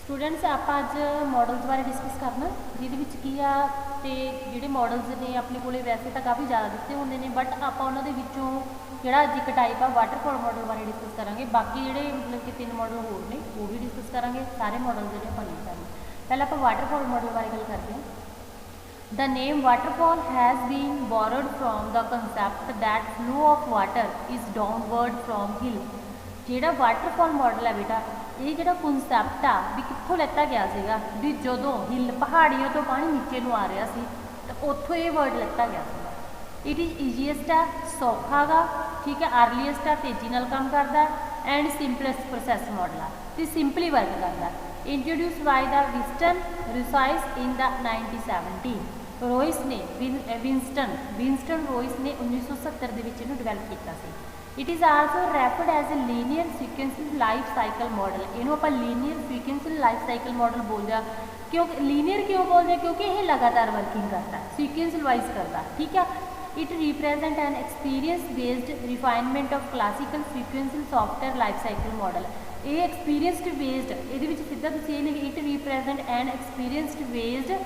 Students आप अज models बारे discuss करना जिहदे की आ ते जिहड़े मॉडल्स ने अपने को वैसे तो काफ़ी ज़्यादा दिते होंगे ने बट आप उन्होंने जोड़ा अज एक टाइप आ वाटरफॉल मॉडल बारे डिस्कस करांगे। बाकी जोड़े मतलब कि 3 मॉडल होर ने वो भी डिस्कस करांगे। सारे मॉडल जोड़े आप नहीं करेंगे। पहले आप वाटरफॉल मॉडल बारे गल करते हैं। The name waterfall has been borrowed from the concept that flow of water is downward from hill। ਜਿਹੜਾ वाटरफॉल मॉडल है बेटा ये जो कॉन्सैप्ट आ भी कितों लैता गया सीगा भी जदों हिल पहाड़ियों तो पानी नीचे नूं आ रहा सी तो उत्थों ये वर्ड लैता गया सीगा। इट इज़ ईजीएस्ट है, सौखा गा, ठीक है, अर्लीएस्ट है, तेजी नाल काम करता है एंड सिंपलेस्ट प्रोसैस मॉडल है तो सिंपली वर्क करता है। Introduce by the Winston Royce in the 1970। Royce ने विंस्टन रोइस ने 1970 ਦੇ ਵਿੱਚ ਇਹਨੂੰ ਡਿਵੈਲਪ ਕੀਤਾ ਸੀ। It is also referred as a linear sequential life cycle model. इनू आप linear sequential life cycle model बोलते हैं। क्यों लीनियर क्यों बोलते हैं? क्योंकि यह लगातार वर्किंग करता है, सीक्वेंशियल वाइज करता है, ठीक है। It represent an experience based refinement of classical sequential software life cycle model. ये एक्सपीरियंसड बेस्ड ये सीधा तुम ये it represent an experienced based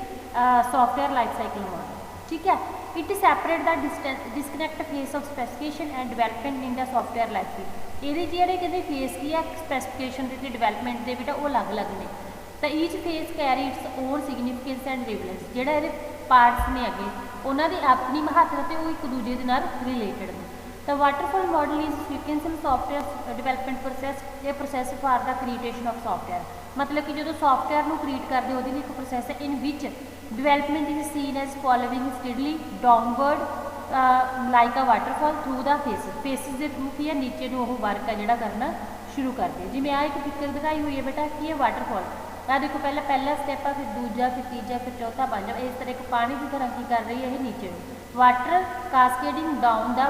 software life cycle model, ठीक है। It separate the disconnect phase of specification and development in the software life cycle. ये जोड़े कहते फेस की है स्पैसीफिकेशन के डिवेलपमेंट के बेटा वो अलग अलग ने तो each face carry its own significance and relevance. जोड़ा ये पार्ट्स ने अगे उन्होंने अपनी महत्ता तो वो एक दूजे के नाल रिलेटेड ने। तो waterfall model is sequential software development process for the creation of software. मतलब कि जो सॉफ्टवेयर को क्रिएट करते हो एक प्रोसैस है in which development is seen as following steadily downward like a waterfall through the phases के थ्रू की है नीचे वो वर्क है जोड़ा करना शुरू करते हैं। जिमें आ एक पिक्चर दिखाई हुई है बेटा कि है वाटरफॉल आ देखो पहला स्टैप है फिर दूजा फिर तीजा फिर चौथा पांचवा इस तरह एक पानी की तरह की कर रही है ये नीचे water cascading down the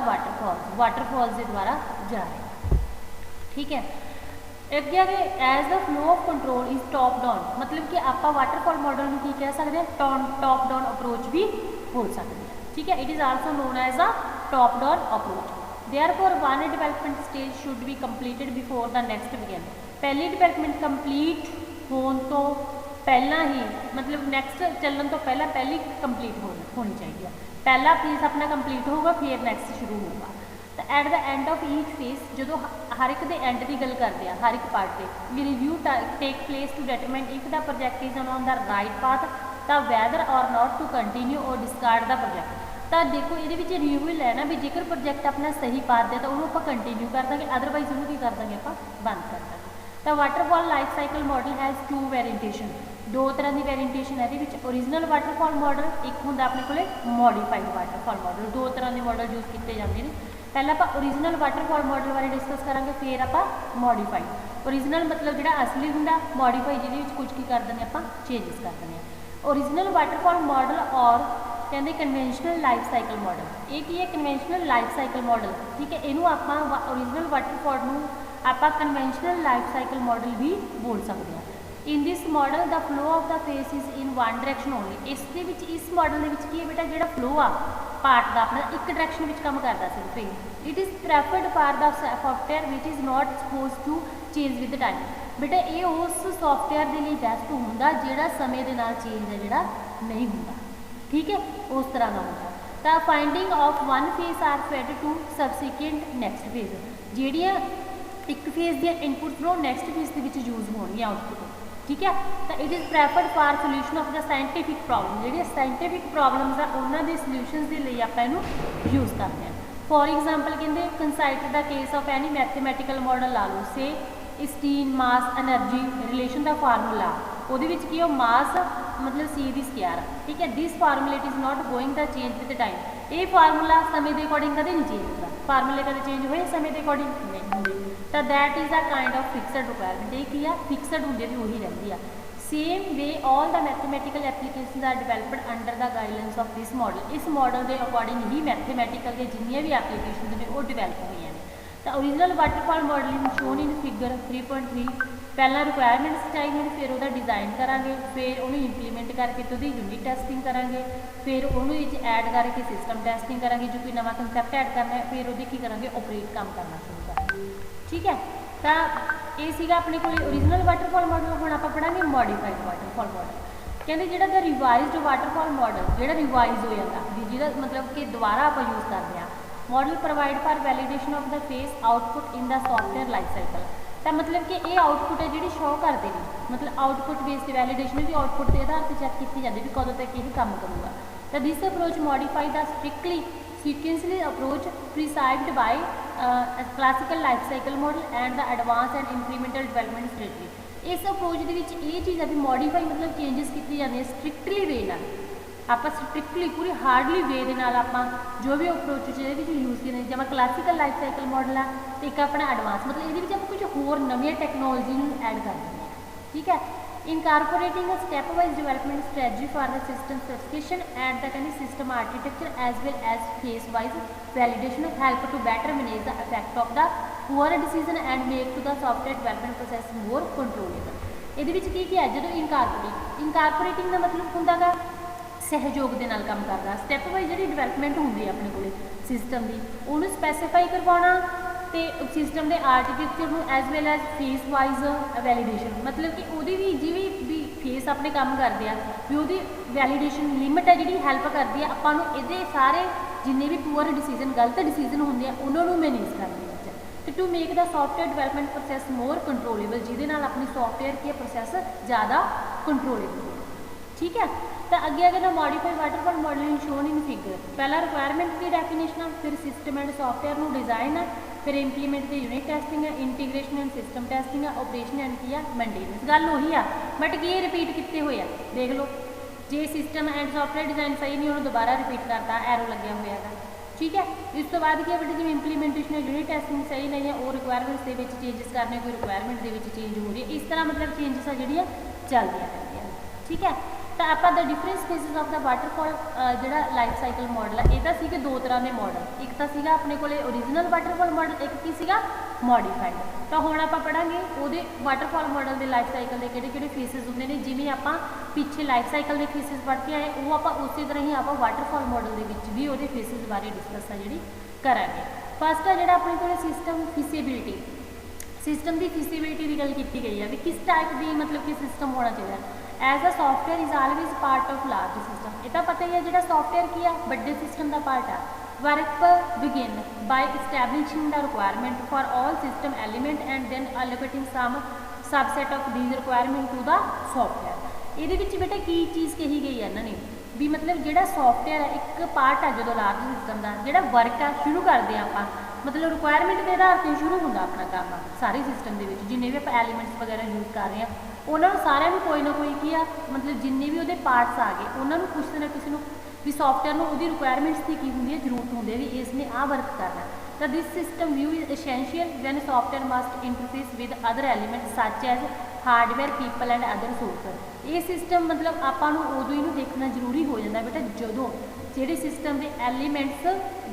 waterfalls के द्वारा जा रहे हैं, ठीक है। अगे आगे as the flow of control is top down. मतलब कि आप वाटरफॉल मॉडल में कह सकते हैं टॉप डाउन अप्रोच भी बोल सकते हैं, ठीक है। It is also known as a top down approach. Therefore one development stage should be completed before the next begin. पहली डिवेलपमेंट कंप्लीट होने तो पहला ही मतलब नैक्सट चलने तो पहली कंप्लीट होनी चाहिए। पहला फेस अपना कंप्लीट होगा फिर नैक्सट शुरू होगा। तो at the end of each face जो हर एक के एंड की गल करते हैं हर एक पार्ट से review take place to determine if the project is on the right path the whether और नॉट टू कंटिन्यू और डिस्कार्ड द प्रोजैक्ट। तो देखो ये रिव्यू लेना भी जेकर प्रोजैक्ट अपना सही पाथ दे तो उन्होंने आप कंटिन्यू कर देंगे अदरवाइज उन्होंने की कर देंगे आप बंद कर देंगे। तो waterfall life cycle model has 2 वेरिएंटेशन। 2 तरह की वेरिएंटेशन है ये ओरिजिनल वाटरफॉल मॉडल एक होंगे अपने को मॉडिफाइड वाटरफॉल मॉडल। 2 तरह के मॉडल यूज किए जाते हैं। पहले आप ओरिजिनल वाटरफॉल मॉडल बारे डिस्कस करेंगे फिर आप मॉडिफाइड। ओरिजिनल मतलब जो असली होंगे मॉडिफाई जिहदे विच कुछ की कर देंगे आप चेंजिस कर देंगे। ओरिजिनल वाटरफॉल मॉडल और कहते कन्वेंशनल लाइफ साइकिल मॉडल। ये की है कन्वेंशनल लाइफ साइकिल मॉडल, ठीक है। इनू आप ओरिजिनल वाटरफॉल में आप कन्वेंशनल लाइफ साइकिल मॉडल भी बोल सकते हैं। In this model the flow of the face is in one direction only. इस मॉडल के है बेटा जो फ्लो आ पार्ट का अपना एक डायरैक्शन में काम करता सिर्फ। It is preferred for the software which is not suppose to change with time. बेटा ये उस सॉफ्टवेयर के लिए बेस्ट होंगे जोड़ा समय के नाल चेंज है जोड़ा नहीं होंगे, ठीक है, उस तरह का होगा। The finding of one phase are fed to subsequent next phase. जिहड़ियां एक फेज दी इनपुट फ्लो नैक्सट फेज के यूज होणगियां आउटपुट, ठीक है। तो it is preferred for solution of the scientific problem. जो साइंटिफिक प्रॉब्लम्स आ उन्होंने सोल्यूशनस के लिए आप यूज करते हैं। फॉर एग्जाम्पल कहते consider the case of any mathematical model ला लो से स्टीन मास एनर्जी रिलेशन का फार्मूला वो की मास मतलब सी दी स्केयर, ठीक है। This formula it is not going the change with time. ये फार्मूला समय के अकॉर्डिंग कभी नहीं चेंज होता। फार्मूले कभी चेंज हुए समय के अकॉर्डिंग नहीं होंगे। तो that is a kind of fixed requirement. ये की है फिक्सड होंगे तो वही रहती है। Same way all the mathematical application are developed under the guidelines of this model. इस मॉडल के अकॉर्डिंग ही मैथमेटिकल के जिन्नियां भी एप्लीकेशन ने वो डिवेलप हुई हैं। तो original waterfall model shown in figure 3.3 पहला रिक्वायरमेंट्स चाहिए फिर वो डिज़ाइन करांगे फिर उन्हें इंप्लीमेंट करके तो यूनिट टेस्टिंग करांगे फिर उन्होंने ऐड करके सिस्टम टेस्टिंग करांगे जो कोई नवा कंसैप्ट ऐड करना है फिर वो की करांगे ऑपरेट काम करना शुरू करेंगे, ठीक है। तो ये सीगा अपने को ओरिजिनल वाटरफॉल मॉडल। हुण आपां पढ़ांगे मॉडिफाइड वाटरफॉल मॉडल कहते जिहड़ा द रिवाइज्ड वाटरफॉल मॉडल जिहड़ा रिवाइज हो जाता भी जिहड़ा मतलब कि दोबारा आप यूज़ करते हैं model provide for validation of the phase output in the software life cycle तो मतलब कि ये आउटपुट है जी शो करते हैं मतलब आउटपुट बेस्ड वैलीडेशन भी आउटपुट के आधार पर चैक की जाती है भी कदों तक यही काम करूँगा तो this approach modify the strictly sequentially approach prescribed by classical life cycle model and the advance and incremental development strategy इस अप्रोच के चीज़ है भी मॉडिफाई मतलब चेंजिस की जाती है स्ट्रिक्टली वे ना आप स्ट्रिक्टली पूरी हार्डली वे दे नाल आपां जो भी अप्रोच यूज़ किए जिवें क्लासिकल लाइफ साइकिल मॉडल है तो एक अपना एडवांस मतलब ये कुछ होर नवीं टैक्नोलॉजी ऐड कर देंगे ठीक है incorporating a step wise development strategy for the system specification and the कहते system architecture as well as phase wise validation help to better manage the effect of the poor decision and make to the software development process more controllable ये की है जो इनकारपोरेटिंग का मतलब होंगे गा सहयोग के नाल काम करना स्टैप वाइज जी डिवेलपमेंट होंगी है अपने को सिस्टम की उन्होंने स्पैसीफाई करवाना तो सिस्टम के आर्किटेक्चर में as well as phase wise validation मतलब कि वही भी जिमें भी फेस अपने काम करते हैं भी वो वैलीडेशन लिमिट है जी हेल्प करती है अपन ये सारे जिन्हें भी पुअर डिसीजन गलत डिसीजन होंगे उन्होंने मैनेज करने तो to make the software development process more controllable जिहदे नाल अपनी सॉफ्टवेयर की प्रोसैस ज़्यादा कंट्रोलेबल ठीक है तो अगे अगर modify waterfall model shown in figure पहला रिक्वायरमेंट की डेफिनेशन फिर सिस्टम एंड सॉफ्टवेयर में डिजाइन है फिर इंप्लीमेंट की यूनिट टेस्टिंग है इंटीग्रेशन एंड सिस्टम टेस्टिंग है ऑपरेशन एंड की है मेनटेनेंस गल वही आ बट की रिपीट किए हुए हैं देख लो जे सिस्टम एंड सॉफ्टवेयर डिजाइन सही नहीं उन्होंने दोबारा रिपीट करता एरो लग्या हुआ है ठीक है इस तो बाद क्या बटे जिवें इंप्लीमेंटेशन यूनिट टेस्टिंग सही नहीं है और रिक्वायरमेंट्स के चेंजिस करने कोई रिक्वायरमेंट के चेंज हो रही है इस तरह मतलब चेंजिस है जी चलदियां रहंदियां ठीक है तो आप the different faces of the waterfall जो लाइफ साइकिल मॉडल है ये तो दो तरह के मॉडल एक तो अपने को ओरिजिनल वाटरफॉल मॉडल एक की मॉडिफाइड तो हुण आप पढ़ांगे वो वाटरफॉल मॉडल के लाइफ साइकिल के किहड़े फेसिस होंगे ने जिवें आप पिछे लाइफ साइकिल के फेसिस पढ़ के आए वो आप उस तरह ही आप वाटरफॉल मॉडल के भी वो फेसिस बारे डिस्कस है जी करांगे फस्ट है जो अपने को सिस्टम फिजिबिलिटी सिस्टम की फिजिबिलिटी की गल की गई है भी किस टाइप की मतलब कि सिस्टम होना चाहिए as a software is always part of large system ये तो पता ही है जो सॉफ्टवेयर की है बड़े सिस्टम का पार्ट है work begin by establishing the requirement for all system element and then allocating some subset of these requirement to the software ये बेटा की चीज़ कही गई है इन्होंने भी मतलब जो सॉफ्टवेयर है एक पार्ट है जो लार्ज सिस्टम का जो वर्क है शुरू करते हैं आप मतलब रिक्वायरमेंट के आधार पर शुरू होंगे अपना काम सारे सिस्टम के जिन्हें भी आप एलीमेंट्स वगैरह यूज़ कर रहे हैं उन्होंने सारे कोई ना कोई की मतलब जिन्ने भी वो पार्ट्स आ गए उन्होंने किसी न किसी भी सॉफ्टवेयर में वो रिक्वायरमेंट्स की होंगी है जरूरत होंगी है भी इसने आ वर्क करना तो this system view is essential when software must interface with other element such as hardware people and other source ये सिस्टम मतलब आपू उदों ही देखना जरूरी हो जाता बेटा जो जोड़े सिस्टम के एलीमेंट्स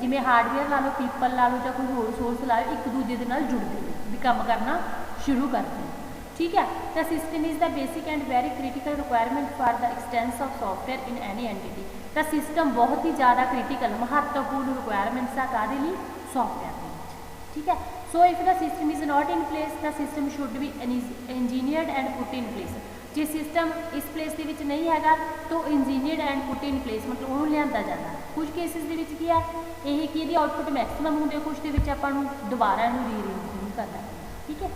जिमें हार्डवेयर ला लो पीपल ला लो या कोई होर सोर्स ला लो एक दूजे के नाल जुड़ते हैं भी काम करना शुरू करते हैं ठीक है the system is the basic and very critical requirement for the expanse of software in any entity the system बहुत ही ज़्यादा क्रिटिकल महत्वपूर्ण रिक्वायरमेंट्स है कादे लिए सॉफ्टवेयर ठीक है so if the system is not in place the system should be engineered and put in place जो system इस place के नहीं है तो engineered and put in place मतलब उन्होंने लिया जाता कुछ केसिस की है यही कि यदि आउटपुट मैक्सिमम होंगे कुछ अपन दोबारा रीअरेंज करना ठीक है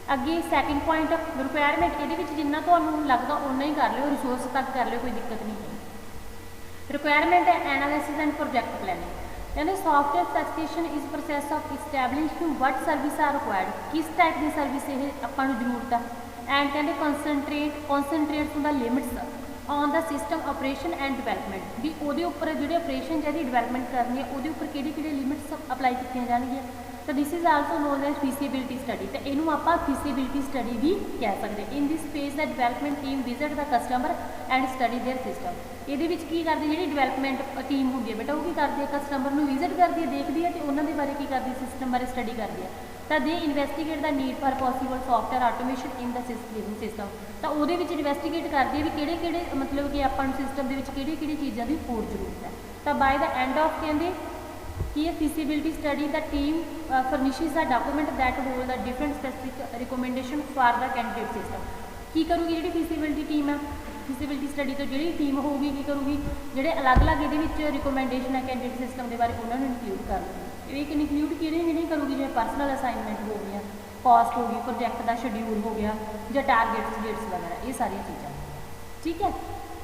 अगे सैकेंड पॉइंट रिक्वायरमेंट ये जिन्ना तो लगता उन्ना ही कर लो रिसोर्स तक कर लो कोई दिक्कत नहीं है रिक्वायरमेंट है एनालिसिस एंड प्रोजेक्ट प्लानिंग कहते software specification is process of establishing what service are required किस टाइप की सर्विस ये अपन जरूरत है एंड कहते concentrate to the limits on the system operation and development भी वो उपर जो ऑपरेशन जी डिवेलपमेंट करनी है वो उपर कि लिमिट्स अपलाई की जाएगी तो this is also known as feasibility study तो इनू आप फिजिबिलिटी स्टडी भी कह सकते in this phase the development team visit the customer and study their system ये की करती जी डिवेलपमेंट टीम होंगी है बेटा वो करती है कस्टमर को विजिट करती है देखती है तो उन्होंने बारे की करती है सिस्टम बारे स्टडी करती है तो they investigate the need for possible software automation in the system तो वो इन्वेस्टिगेट करती है भी किहड़े मतलब कि अपन सिस्टम के चीज़ों की होर जरूरत है तो बाय द एंड ऑफ कहते कि feasibility study the team furnishes the document that hold the different specific recommendation for the candidate system की करूगी जी फिजिबिलिटी टीम है, फिजिबिलिटी स्टडी तो जी टीम होगी की करूगी जोड़े अलग अलग ये रिकमेंडेशन है कैंडिडेट सिस्टम के बारे उन्होंने इंक्लूड कर लूँगी। एक इंक्लूड कि करूगी जिवें पर्सनल असाइनमेंट हो गई, कॉस्ट हो गई, प्रोजैक्ट का शेड्यूल हो गया, जो टारगेट्स डेट्स वगैरह ये सारिया चीज़ा। ठीक है,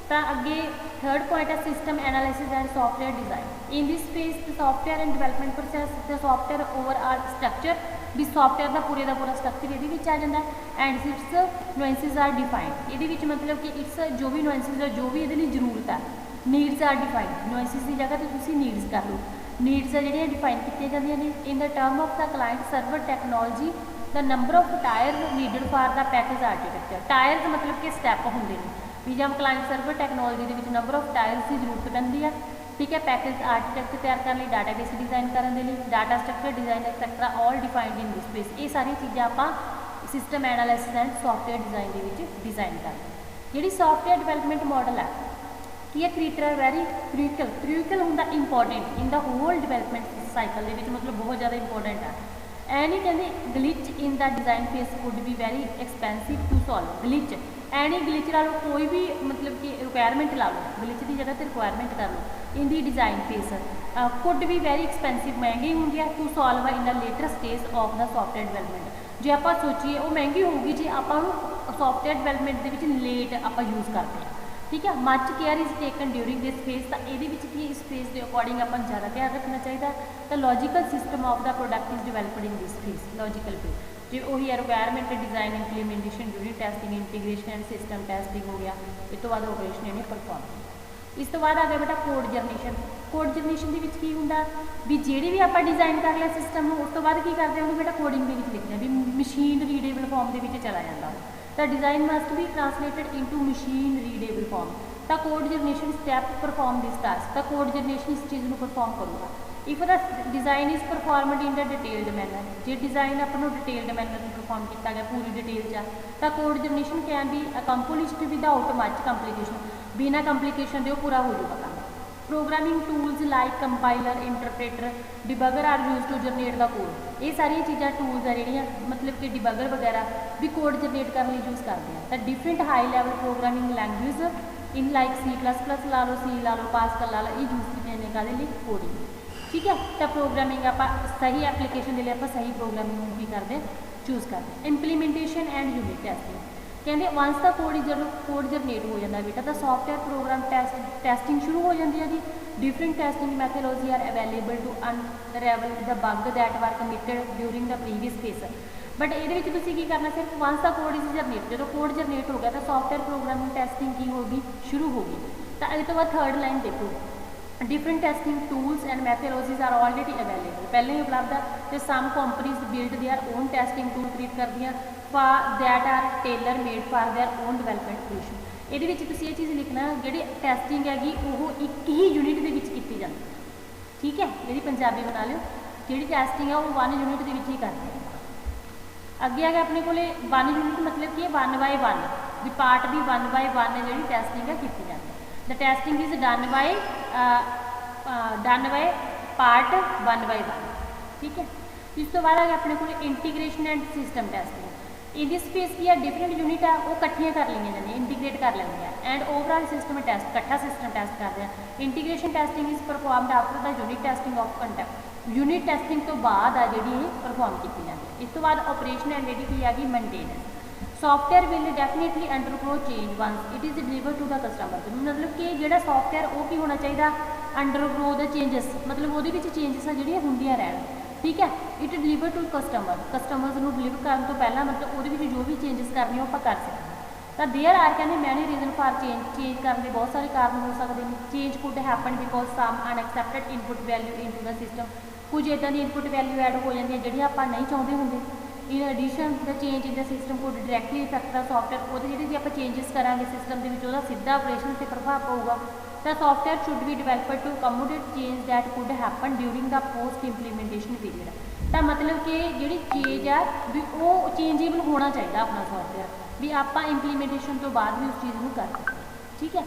तो अगे थर्ड पॉइंट है system analysis and software design. In this phase the software and development process the software overall structure भी सॉफ्टवेयर का पूरा स्ट्रक्चर ये आ जाता है एंड इट्स नुएंसिस आर डिफाइंड। ये मतलब कि इट्स जो भी नुएंसिस है जो भी ये जरूरत है नीड्स आर डिफाइंड। नुएंसिस की जगह तो तुम नीड्स कर लो, नीड्स है जी डिफाइन की जाती हैं in the term of the client server technology the number of tiers needed for the package architecture. Tiers मतलब कि स्टैप होंगे भी जब क्लाइंट सर्वर टैक्नोलॉजी के नंबर ऑफ टायर्स की जरूरत पैंती है। ठीक है, पैकेज आर्कीटैक्चर तैयार करने, डाटाबेस डिजाइन करने के लिए, data structure design etcetera all defined in this space. ये सारी चीज़ें आप system analysis and software design के डिजाइन करते। जी सॉफ्टवेयर डिवेलपमेंट मॉडल है कि ये क्रिएटर वैरी क्रिटिकल होंगे important in the whole development cycle के मतलब बहुत ज़्यादा इंपॉर्टेंट है। ऐ नहीं कहते glitch in the design phase could be very expensive to solve. Glitch ऐ नहीं ग्लिच ला लो, कोई भी मतलब कि रिक्वायरमेंट ला लो, ग्लिच की जगह तो रिक्वायरमेंट कर लो। In the design phase could be very expensive महंगी होंगी है to solve in the later stage of the software development. जो आप सोचिए वो महंगी होगी जी आप सॉफ्टवेयर डिवेलपमेंट के लेट आप यूज़ करते हैं। ठीक है, much care is taken during this phase. तो ये इस फेज के अकॉर्डिंग अपन ज़्यादा ध्यान रखना चाहिए। तो logical system of the product is developed in this phase. Logical phase जो वही है requirement design implementation unit testing integration and system testing हो गया। इस तो बाद ऑपरेशन इन्हें परफॉर्म। इस तो बाद आ गया बेटा कोड जरनेशन। कोड जरनेशन के होंगे भी जी भी आप डिजाइन कर लिया सिस्टम उस तो बाद की करते हैं बेटा कोडिंग के लिखते भी मशीन रीडेबल फॉर्म के चला जाता। तो design must be translated into machine readable form. तो code generation step perform this task. तो कोड जरनेशन इस चीज़ को परफॉर्म करूँगा। If the design is performed in the detailed manner, जो डिजाइन अपन डिटेल्ड मैनर में परफॉर्म किया गया पूरी डिटेल तो code generation can be accomplished without much complication. बिना कंप्लीकेशन के पूरा हो जाएगा काम। Programming tools like compiler interpreter debugger are use to generate the code. ये सारिया चीज़ा टूल्स है जी मतलब कि डिबगर वगैरह भी कोड जनरेट करने यूज़ करते हैं। तो different high level programming language in like C++ ला लो, सी ला लो, पास्कल ला लो, ये यूज़ किए का कोडिंग। ठीक है, तो प्रोग्रामिंग आप सही एप्लीकेशन के लिए आप सही प्रोग्रामिंग भी करते चूज़ करते। इंप्लीमेंटेशन एंड यूनिट टेस्टिंग कहते वंस द कोड जनरेट हो जाता बेटा तो सॉफ्टवेयर प्रोग्राम टेस्टिंग शुरू हो जाती है जी। Different testing methodology are available to unravel the bug that were committed during the previous phase. But ये की करना सिर्फ once the code is generate, जो कोड जनरेट हो गया तो सॉफ्टवेयर प्रोग्रामिंग टेस्टिंग की होगी शुरू होगी। तो इस तो बाद थर्ड लाइन देखो different testing tools and methodologies are already available. पहले ही उपलब्ध है तो some companies build their own testing tool create कर दिया for that are tailor made for their own development solution. ये चीज़ लिखना जी टेस्टिंग हैगी वो एक ही यूनिट के की जाती है। ठीक है, ये पंजाबी बना लो, जी टेस्टिंग है वो 1 यूनिट के ही करते हैं। अगे आ गया अपने को 1 यूनिट मतलब कि 1 बाय 1 भी पार्ट भी 1 बाय 1 जी टेस्टिंग है की जाती है। The testing is done by part 1 by 1। ठीक है, इस तो बाद आ गया अपने को integration and system testing. In this face की डिफरेंट यूनिट है वो कट्ठियां कर ली जाती इंटीग्रेट कर लेंगे एंड ओवरऑल सिस्टम टेस्ट कट्ठा सिस्टम टेस्ट करते हैं। Integration testing is performed after the unit testing of content. Unit testing तो बाद आ जी परफॉर्म की जाती है। इस तो बाद ऑपरेशन एंड जी आ गई maintenance. Software will definitely undergo change once it is deliver to the customer. मतलब कि जो सॉफ्टवेयर वो की होना चाहिए अंडरगो द चेंजेस, मतलब वो चेंजेस जो होंदियां रहन। ठीक है, इट डिलीवर टू कस्टमर्स को डिलीवर करने तो पहला मतलब वो जो भी चेंजेस करने आप कर सकते हैं। तो देयर आर कहते मैनी रीजन फॉर चेंज करने के बहुत सारे कारण हो सकते हैं। Change could happen because some unexpected input value into the system. कुछ इदा की इनपुट वैल्यू ऐड हो जाती है जी आप नहीं चाहते होंगे। In addition the change in the system को डायरैक्टली इफेक्ट द सॉफ्टवेयर वो जी आप चेंजेस करा सिस्टम के सीधा ऑपरेशन से प्रभाव पऊगा। तो software should be developed to accommodate change that could happen during the post implementation period. तो मतलब कि जी चेंज है भी वो चेंजेबल होना चाहिए अपना सॉफ्टवेयर भी आप इंप्लीमेंटेशन तो बाद भी उस चीज़ को कर सकते हैं। ठीक है।